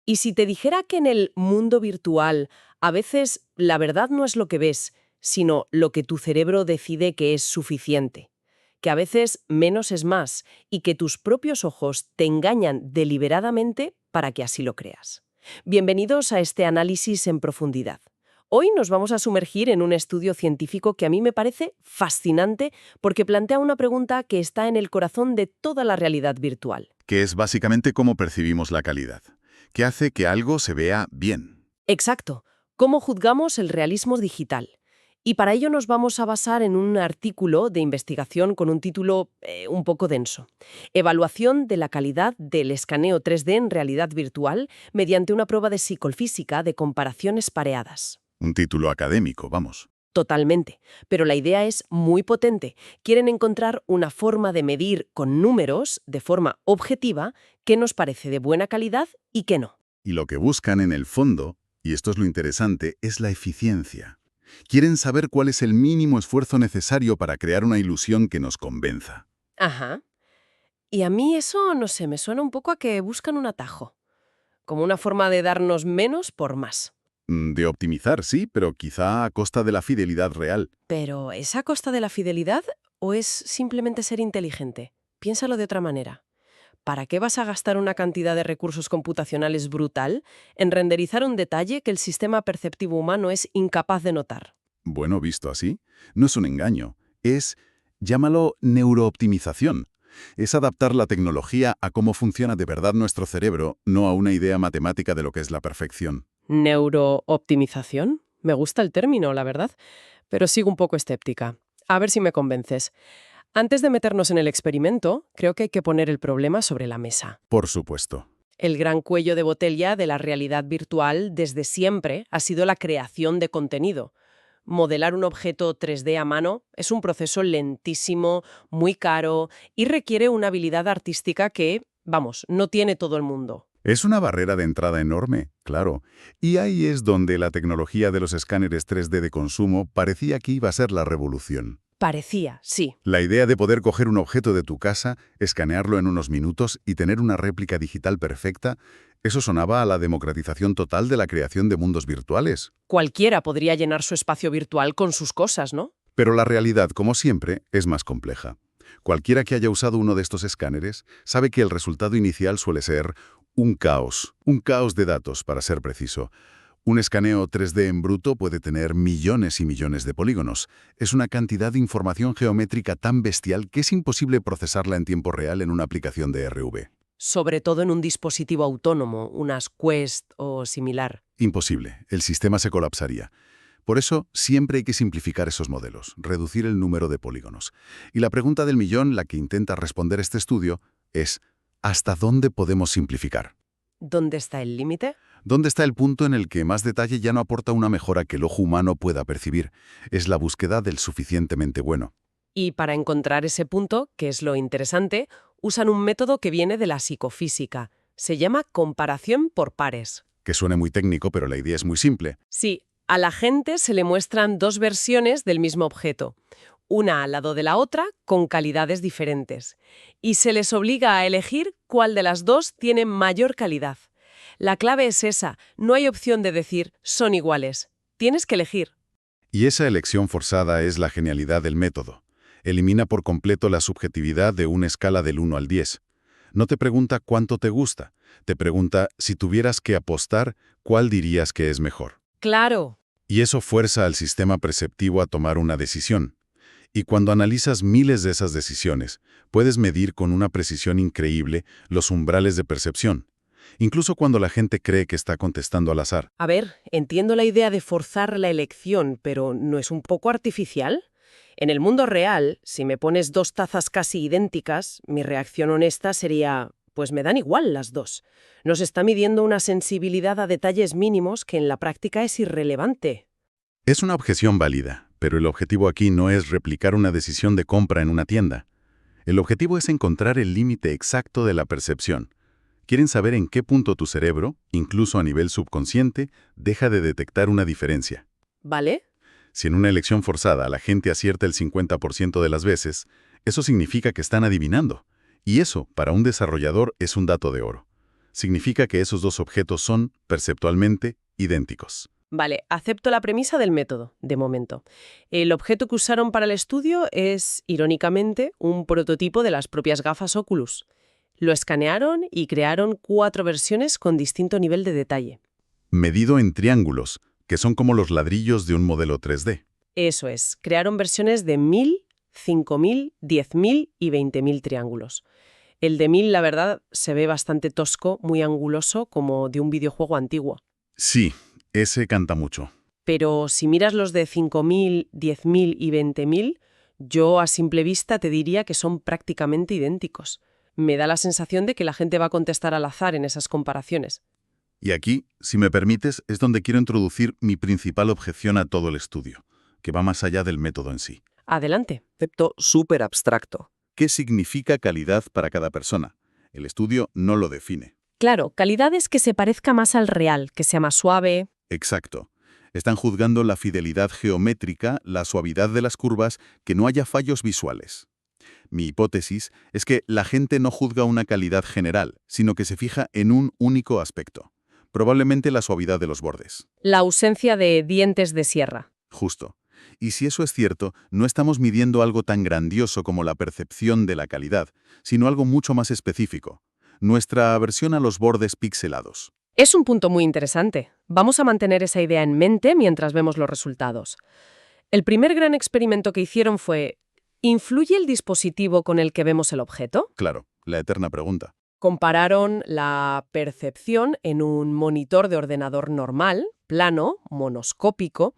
Y si te dijera que en el mundo virtual a veces la verdad no es lo que ves, sino lo que tu cerebro decide que es suficiente, que a veces menos es más y que tus propios ojos te engañan deliberadamente para que así lo creas. Bienvenidos a este análisis en profundidad. Hoy nos vamos a sumergir en un estudio científico que a mí me parece fascinante porque plantea una pregunta que está en el corazón de toda la realidad virtual. Que es básicamente cómo percibimos la calidad, que hace que algo se vea bien. Exacto. ¿Cómo juzgamos el realismo digital? Y para ello nos vamos a basar en un artículo de investigación con un título un poco denso. Evaluación de la calidad del escaneo 3D en realidad virtual mediante una prueba de psicolfísica de comparaciones pareadas. Un título académico, vamos. Totalmente. Pero la idea es muy potente. Quieren encontrar una forma de medir con números, de forma objetiva, qué nos parece de buena calidad y qué no. Y lo que buscan en el fondo, y esto es lo interesante, es la eficiencia. Quieren saber cuál es el mínimo esfuerzo necesario para crear una ilusión que nos convenza. Ajá. Y a mí eso, no sé, me suena un poco a que buscan un atajo, como una forma de darnos menos por más. De optimizar, sí, pero quizá a costa de la fidelidad real. Pero ¿es a costa de la fidelidad o es simplemente ser inteligente? Piénsalo de otra manera. ¿Para qué vas a gastar una cantidad de recursos computacionales brutal en renderizar un detalle que el sistema perceptivo humano es incapaz de notar? Bueno, visto así, no es un engaño, llámalo neurooptimización. Es adaptar la tecnología a cómo funciona de verdad nuestro cerebro, no a una idea matemática de lo que es la perfección. ¿Neurooptimización? Me gusta el término, la verdad, pero sigo un poco escéptica. A ver si me convences. Antes de meternos en el experimento, creo que hay que poner el problema sobre la mesa. Por supuesto. El gran cuello de botella de la realidad virtual desde siempre ha sido la creación de contenido. Modelar un objeto 3D a mano es un proceso lentísimo, muy caro y requiere una habilidad artística que, vamos, no tiene todo el mundo. Es una barrera de entrada enorme, claro. Y ahí es donde la tecnología de los escáneres 3D de consumo parecía que iba a ser la revolución. Parecía, sí. La idea de poder coger un objeto de tu casa, escanearlo en unos minutos y tener una réplica digital perfecta, eso sonaba a la democratización total de la creación de mundos virtuales. Cualquiera podría llenar su espacio virtual con sus cosas, ¿no? Pero la realidad, como siempre, es más compleja. Cualquiera que haya usado uno de estos escáneres sabe que el resultado inicial suele ser un caos de datos, para ser preciso. Un escaneo 3D en bruto puede tener millones y millones de polígonos. Es una cantidad de información geométrica tan bestial que es imposible procesarla en tiempo real en una aplicación de RV. Sobre todo en un dispositivo autónomo, unas Quest o similar. Imposible. El sistema se colapsaría. Por eso, siempre hay que simplificar esos modelos, reducir el número de polígonos. Y la pregunta del millón, la que intenta responder este estudio, es ¿hasta dónde podemos simplificar? ¿Dónde está el límite? ¿Dónde está el punto en el que más detalle ya no aporta una mejora que el ojo humano pueda percibir? Es la búsqueda del suficientemente bueno. Y para encontrar ese punto, que es lo interesante, usan un método que viene de la psicofísica. Se llama comparación por pares. Que suene muy técnico, pero la idea es muy simple. Sí, a la gente se le muestran dos versiones del mismo objeto, una al lado de la otra con calidades diferentes, y se les obliga a elegir cuál de las dos tiene mayor calidad. La clave es esa, no hay opción de decir son iguales, tienes que elegir. Y esa elección forzada es la genialidad del método. Elimina por completo la subjetividad de una escala del 1 al 10. No te pregunta cuánto te gusta, te pregunta si tuvieras que apostar, ¿cuál dirías que es mejor? Claro. Y eso fuerza al sistema perceptivo a tomar una decisión. Y cuando analizas miles de esas decisiones, puedes medir con una precisión increíble los umbrales de percepción, incluso cuando la gente cree que está contestando al azar. A ver, entiendo la idea de forzar la elección, pero ¿no es un poco artificial? En el mundo real, si me pones dos tazas casi idénticas, mi reacción honesta sería, pues me dan igual las dos. Nos está midiendo una sensibilidad a detalles mínimos que en la práctica es irrelevante. Es una objeción válida, pero el objetivo aquí no es replicar una decisión de compra en una tienda. El objetivo es encontrar el límite exacto de la percepción. Quieren saber en qué punto tu cerebro, incluso a nivel subconsciente, deja de detectar una diferencia. ¿Vale? Si en una elección forzada la gente acierta el 50% de las veces, eso significa que están adivinando. Y eso, para un desarrollador, es un dato de oro. Significa que esos dos objetos son, perceptualmente, idénticos. Vale, acepto la premisa del método, de momento. El objeto que usaron para el estudio es, irónicamente, un prototipo de las propias gafas Oculus. Lo escanearon y crearon 4 versiones con distinto nivel de detalle. Medido en triángulos, que son como los ladrillos de un modelo 3D. Eso es, crearon versiones de 1000, 5000, 10.000 y 20.000 triángulos. El de 1000, la verdad, se ve bastante tosco, muy anguloso, como de un videojuego antiguo. Sí, ese canta mucho. Pero si miras los de 5000, 10.000 y 20.000, yo a simple vista te diría que son prácticamente idénticos. Me da la sensación de que la gente va a contestar al azar en esas comparaciones. Y aquí, si me permites, es donde quiero introducir mi principal objeción a todo el estudio, que va más allá del método en sí. Adelante. Concepto súper abstracto. ¿Qué significa calidad para cada persona? El estudio no lo define. Claro, calidad es que se parezca más al real, que sea más suave. Exacto. Están juzgando la fidelidad geométrica, la suavidad de las curvas, que no haya fallos visuales. Mi hipótesis es que la gente no juzga una calidad general, sino que se fija en un único aspecto. Probablemente la suavidad de los bordes. La ausencia de dientes de sierra. Justo. Y si eso es cierto, no estamos midiendo algo tan grandioso como la percepción de la calidad, sino algo mucho más específico. Nuestra aversión a los bordes pixelados. Es un punto muy interesante. Vamos a mantener esa idea en mente mientras vemos los resultados. El primer gran experimento que hicieron fue: ¿influye el dispositivo con el que vemos el objeto? Claro, la eterna pregunta. Compararon la percepción en un monitor de ordenador normal, plano, monoscópico,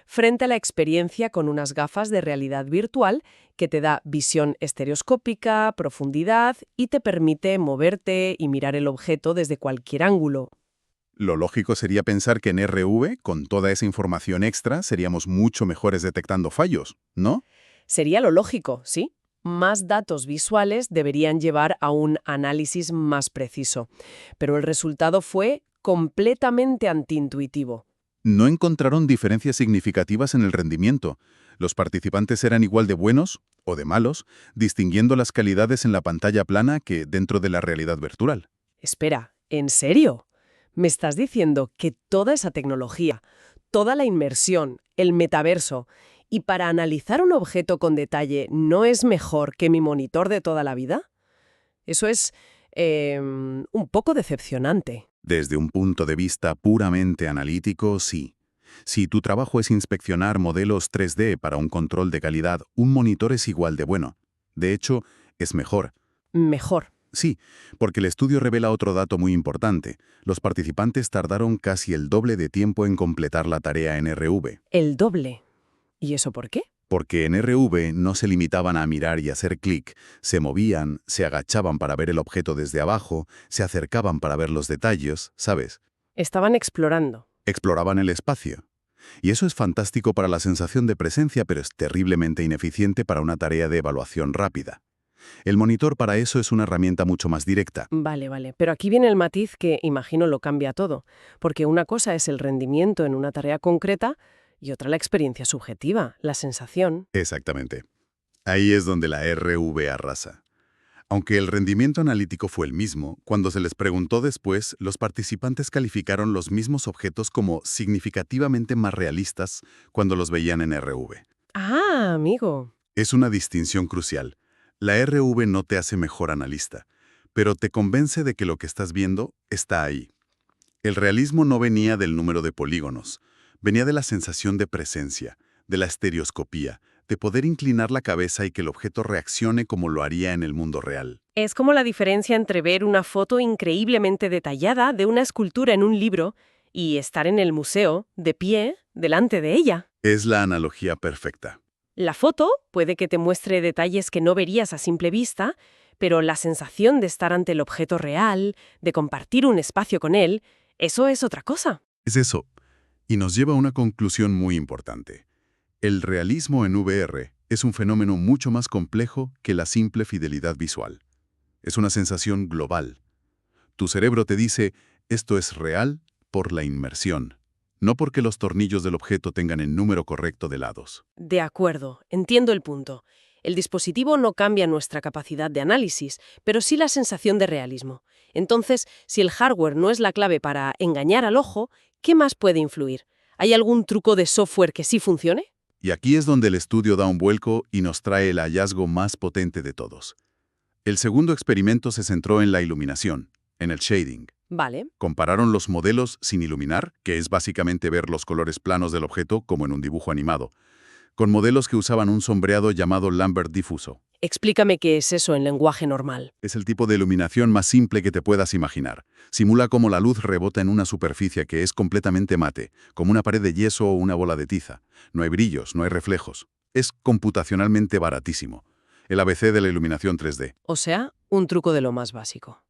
frente a la experiencia con unas gafas de realidad virtual que te da visión estereoscópica, profundidad y te permite moverte y mirar el objeto desde cualquier ángulo. Lo lógico sería pensar que en RV, con toda esa información extra, seríamos mucho mejores detectando fallos, ¿no? Sería lo lógico, ¿sí? Más datos visuales deberían llevar a un análisis más preciso, pero el resultado fue completamente antiintuitivo. No encontraron diferencias significativas en el rendimiento. Los participantes eran igual de buenos o de malos, distinguiendo las calidades en la pantalla plana que dentro de la realidad virtual. Espera, ¿en serio? ¿Me estás diciendo que toda esa tecnología, toda la inmersión, el metaverso, y para analizar un objeto con detalle no es mejor que mi monitor de toda la vida? Eso es un poco decepcionante. Desde un punto de vista puramente analítico, sí. Si tu trabajo es inspeccionar modelos 3D para un control de calidad, un monitor es igual de bueno. De hecho, es mejor. Mejor. Sí, porque el estudio revela otro dato muy importante. Los participantes tardaron casi el doble de tiempo en completar la tarea en RV. El doble. ¿Y eso por qué? Porque en RV no se limitaban a mirar y hacer clic, se movían, se agachaban para ver el objeto desde abajo, se acercaban para ver los detalles, ¿sabes? Estaban explorando. Exploraban el espacio. Y eso es fantástico para la sensación de presencia, pero es terriblemente ineficiente para una tarea de evaluación rápida. El monitor para eso es una herramienta mucho más directa. Vale. Pero aquí viene el matiz que imagino lo cambia todo, porque una cosa es el rendimiento en una tarea concreta y otra la experiencia subjetiva, la sensación. Exactamente. Ahí es donde la RV arrasa. Aunque el rendimiento analítico fue el mismo, cuando se les preguntó después, los participantes calificaron los mismos objetos como significativamente más realistas cuando los veían en RV. Ah, amigo. Es una distinción crucial. La RV no te hace mejor analista, pero te convence de que lo que estás viendo está ahí. El realismo no venía del número de polígonos, venía de la sensación de presencia, de la estereoscopía, de poder inclinar la cabeza y que el objeto reaccione como lo haría en el mundo real. Es como la diferencia entre ver una foto increíblemente detallada de una escultura en un libro y estar en el museo, de pie, delante de ella. Es la analogía perfecta. La foto puede que te muestre detalles que no verías a simple vista, pero la sensación de estar ante el objeto real, de compartir un espacio con él, eso es otra cosa. Es eso. Y nos lleva a una conclusión muy importante. El realismo en VR es un fenómeno mucho más complejo que la simple fidelidad visual. Es una sensación global. Tu cerebro te dice, esto es real por la inmersión, no porque los tornillos del objeto tengan el número correcto de lados. De acuerdo, entiendo el punto. El dispositivo no cambia nuestra capacidad de análisis, pero sí la sensación de realismo. Entonces, si el hardware no es la clave para engañar al ojo, ¿qué más puede influir? ¿Hay algún truco de software que sí funcione? Y aquí es donde el estudio da un vuelco y nos trae el hallazgo más potente de todos. El segundo experimento se centró en la iluminación, en el shading. Vale. Compararon los modelos sin iluminar, que es básicamente ver los colores planos del objeto como en un dibujo animado, con modelos que usaban un sombreado llamado Lambert difuso. Explícame qué es eso en lenguaje normal. Es el tipo de iluminación más simple que te puedas imaginar. Simula cómo la luz rebota en una superficie que es completamente mate, como una pared de yeso o una bola de tiza. No hay brillos, no hay reflejos. Es computacionalmente baratísimo. El ABC de la iluminación 3D. O sea, un truco de lo más básico.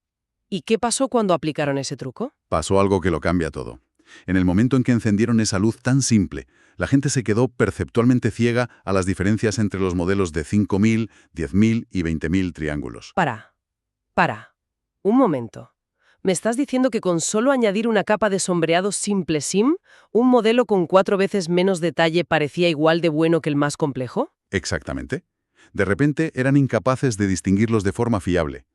¿Y qué pasó cuando aplicaron ese truco? Pasó algo que lo cambia todo. En el momento en que encendieron esa luz tan simple, la gente se quedó perceptualmente ciega a las diferencias entre los modelos de 5.000, 10.000 y 20.000 triángulos. Para. Un momento. ¿Me estás diciendo que con solo añadir una capa de sombreado simple SIM, un modelo con 4 veces menos detalle parecía igual de bueno que el más complejo? Exactamente. De repente eran incapaces de distinguirlos de forma fiable.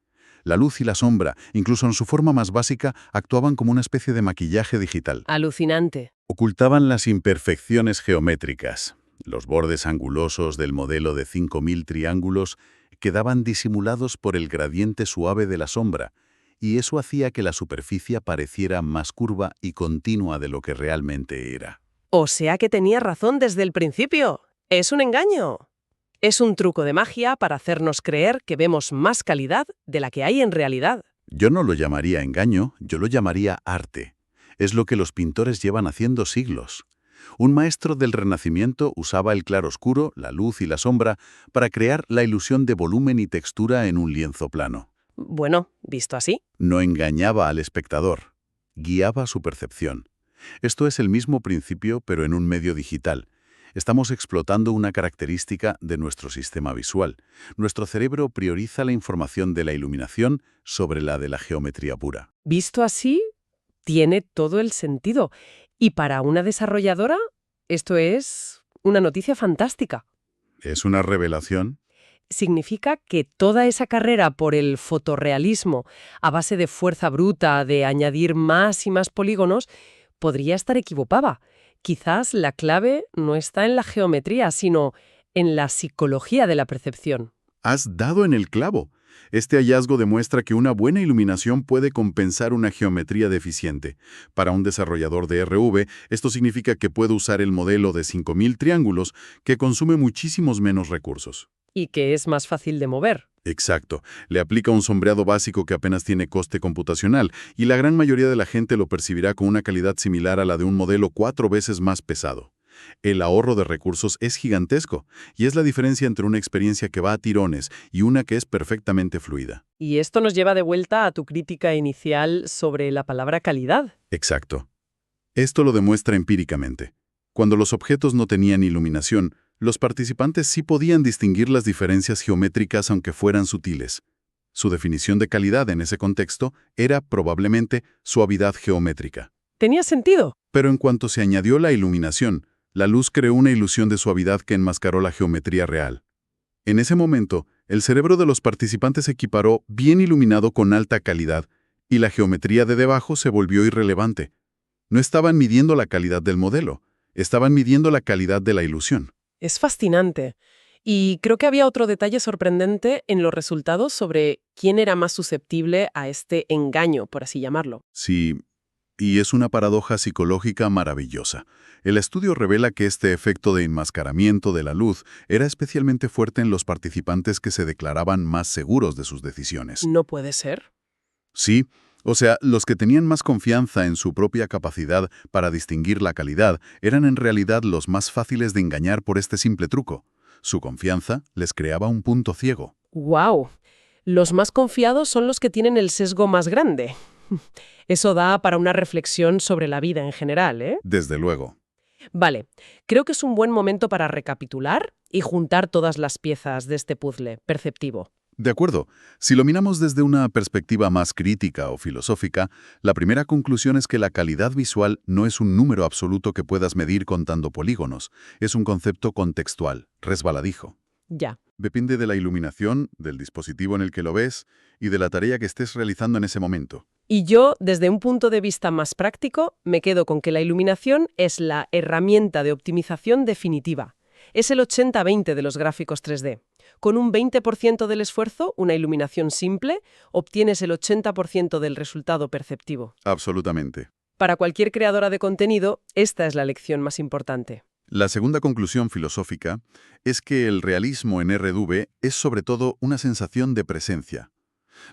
La luz y la sombra, incluso en su forma más básica, actuaban como una especie de maquillaje digital. Alucinante. Ocultaban las imperfecciones geométricas. Los bordes angulosos del modelo de 5.000 triángulos quedaban disimulados por el gradiente suave de la sombra, y eso hacía que la superficie pareciera más curva y continua de lo que realmente era. O sea que tenía razón desde el principio. Es un engaño. Es un truco de magia para hacernos creer que vemos más calidad de la que hay en realidad. Yo no lo llamaría engaño, yo lo llamaría arte. Es lo que los pintores llevan haciendo siglos. Un maestro del Renacimiento usaba el claroscuro, la luz y la sombra para crear la ilusión de volumen y textura en un lienzo plano. Bueno, visto así. No engañaba al espectador, guiaba su percepción. Esto es el mismo principio, pero en un medio digital. Estamos explotando una característica de nuestro sistema visual. Nuestro cerebro prioriza la información de la iluminación sobre la de la geometría pura. Visto así, tiene todo el sentido. Y para una desarrolladora, esto es una noticia fantástica. ¿Es una revelación? Significa que toda esa carrera por el fotorrealismo, a base de fuerza bruta, de añadir más y más polígonos, podría estar equivocada. Quizás la clave no está en la geometría, sino en la psicología de la percepción. Has dado en el clavo. Este hallazgo demuestra que una buena iluminación puede compensar una geometría deficiente. Para un desarrollador de RV, esto significa que puede usar el modelo de 5.000 triángulos, que consume muchísimos menos recursos. Y que es más fácil de mover. Exacto. Le aplica un sombreado básico que apenas tiene coste computacional, y la gran mayoría de la gente lo percibirá con una calidad similar a la de un modelo 4 veces más pesado. El ahorro de recursos es gigantesco, y es la diferencia entre una experiencia que va a tirones y una que es perfectamente fluida. Y esto nos lleva de vuelta a tu crítica inicial sobre la palabra calidad. Exacto. Esto lo demuestra empíricamente. Cuando los objetos no tenían iluminación, los participantes sí podían distinguir las diferencias geométricas aunque fueran sutiles. Su definición de calidad en ese contexto era probablemente suavidad geométrica. ¿Tenía sentido? Pero en cuanto se añadió la iluminación, la luz creó una ilusión de suavidad que enmascaró la geometría real. En ese momento, el cerebro de los participantes se equiparó bien iluminado con alta calidad, y la geometría de debajo se volvió irrelevante. No estaban midiendo la calidad del modelo, estaban midiendo la calidad de la ilusión. Es fascinante. Y creo que había otro detalle sorprendente en los resultados sobre quién era más susceptible a este engaño, por así llamarlo. Sí, y es una paradoja psicológica maravillosa. El estudio revela que este efecto de enmascaramiento de la luz era especialmente fuerte en los participantes que se declaraban más seguros de sus decisiones. No puede ser. Sí, o sea, los que tenían más confianza en su propia capacidad para distinguir la calidad eran en realidad los más fáciles de engañar por este simple truco. Su confianza les creaba un punto ciego. ¡Wow! Los más confiados son los que tienen el sesgo más grande. Eso da para una reflexión sobre la vida en general, ¿eh? Desde luego. Vale, creo que es un buen momento para recapitular y juntar todas las piezas de este puzzle perceptivo. De acuerdo. Si lo miramos desde una perspectiva más crítica o filosófica, la primera conclusión es que la calidad visual no es un número absoluto que puedas medir contando polígonos. Es un concepto contextual, resbaladizo. Ya. Depende de la iluminación, del dispositivo en el que lo ves y de la tarea que estés realizando en ese momento. Y yo, desde un punto de vista más práctico, me quedo con que la iluminación es la herramienta de optimización definitiva. Es el 80-20 de los gráficos 3D. Con un 20% del esfuerzo, una iluminación simple, obtienes el 80% del resultado perceptivo. Absolutamente. Para cualquier creadora de contenido, esta es la lección más importante. La segunda conclusión filosófica es que el realismo en RV es sobre todo una sensación de presencia.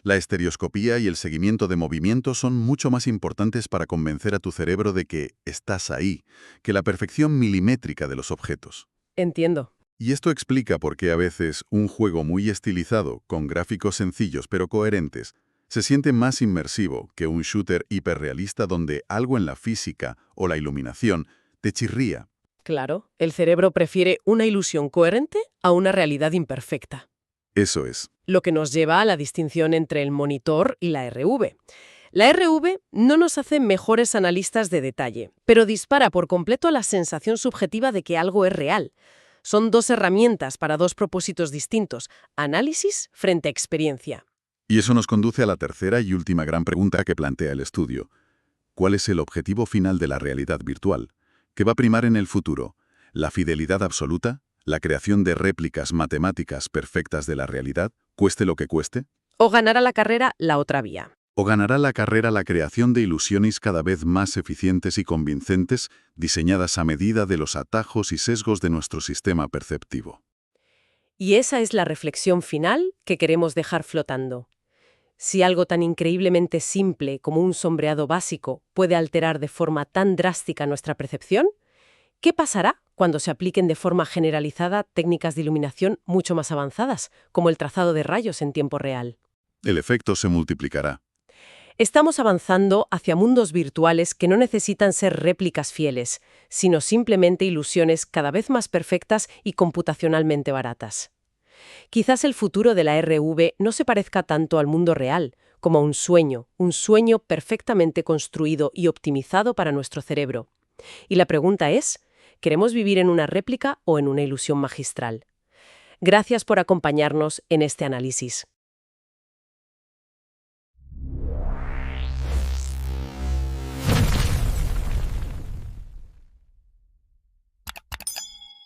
La estereoscopía y el seguimiento de movimiento son mucho más importantes para convencer a tu cerebro de que estás ahí, que la perfección milimétrica de los objetos. Entiendo. Y esto explica por qué a veces un juego muy estilizado, con gráficos sencillos pero coherentes, se siente más inmersivo que un shooter hiperrealista donde algo en la física o la iluminación te chirría. Claro, el cerebro prefiere una ilusión coherente a una realidad imperfecta. Eso es. Lo que nos lleva a la distinción entre el monitor y la RV. La RV no nos hace mejores analistas de detalle, pero dispara por completo la sensación subjetiva de que algo es real. Son dos herramientas para dos propósitos distintos, análisis frente a experiencia. Y eso nos conduce a la tercera y última gran pregunta que plantea el estudio. ¿Cuál es el objetivo final de la realidad virtual? ¿Qué va a primar en el futuro? ¿La fidelidad absoluta? ¿La creación de réplicas matemáticas perfectas de la realidad, cueste lo que cueste? ¿O ganará la carrera la otra vía? ¿O ganará la carrera la creación de ilusiones cada vez más eficientes y convincentes, diseñadas a medida de los atajos y sesgos de nuestro sistema perceptivo? Y esa es la reflexión final que queremos dejar flotando. Si algo tan increíblemente simple como un sombreado básico puede alterar de forma tan drástica nuestra percepción, ¿qué pasará cuando se apliquen de forma generalizada técnicas de iluminación mucho más avanzadas, como el trazado de rayos en tiempo real? El efecto se multiplicará. Estamos avanzando hacia mundos virtuales que no necesitan ser réplicas fieles, sino simplemente ilusiones cada vez más perfectas y computacionalmente baratas. Quizás el futuro de la RV no se parezca tanto al mundo real, como a un sueño perfectamente construido y optimizado para nuestro cerebro. Y la pregunta es, ¿queremos vivir en una réplica o en una ilusión magistral? Gracias por acompañarnos en este análisis.